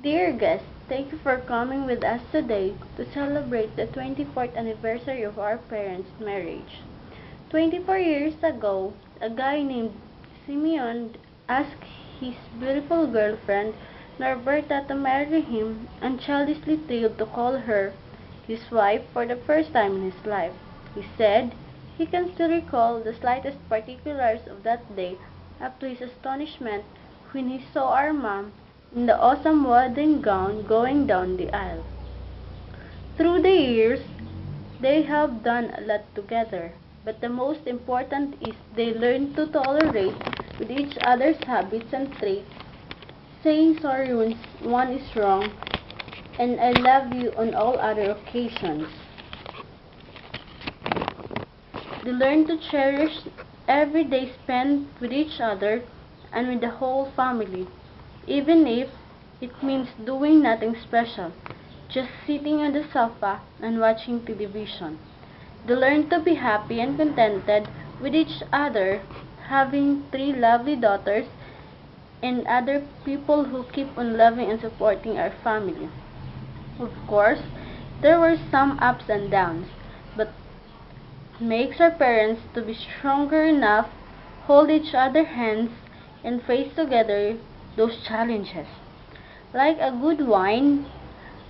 Dear guests, thank you for coming with us today to celebrate the 24th anniversary of our parents' marriage. 24 years ago, a guy named Simeon asked his beautiful girlfriend, Norberta, to marry him and childishly thrilled to call her his wife for the first time in his life. He said he can still recall the slightest particulars of that day up to his astonishment when he saw our mom in the awesome wedding gown going down the aisle. Through the years, they have done a lot together, but the most important is they learn to tolerate with each other's habits and traits, saying sorry when one is wrong, and I love you on all other occasions. They learn to cherish every day spent with each other and with the whole family, even if it means doing nothing special, just sitting on the sofa and watching television. They learn to be happy and contented with each other, having three lovely daughters and other people who keep on loving and supporting our family. Of course, there were some ups and downs, but makes our parents to be stronger enough, hold each other hands, and face together those challenges. Like a good wine,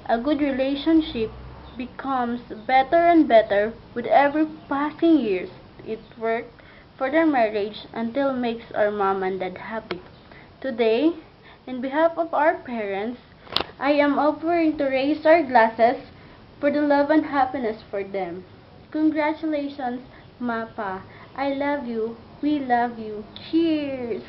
a good relationship becomes better and better with every passing years. It worked for their marriage until makes our mom and dad happy. Today, in behalf of our parents, I am offering to raise our glasses for the love and happiness for them. Congratulations, Mapa. I love you. We love you. Cheers!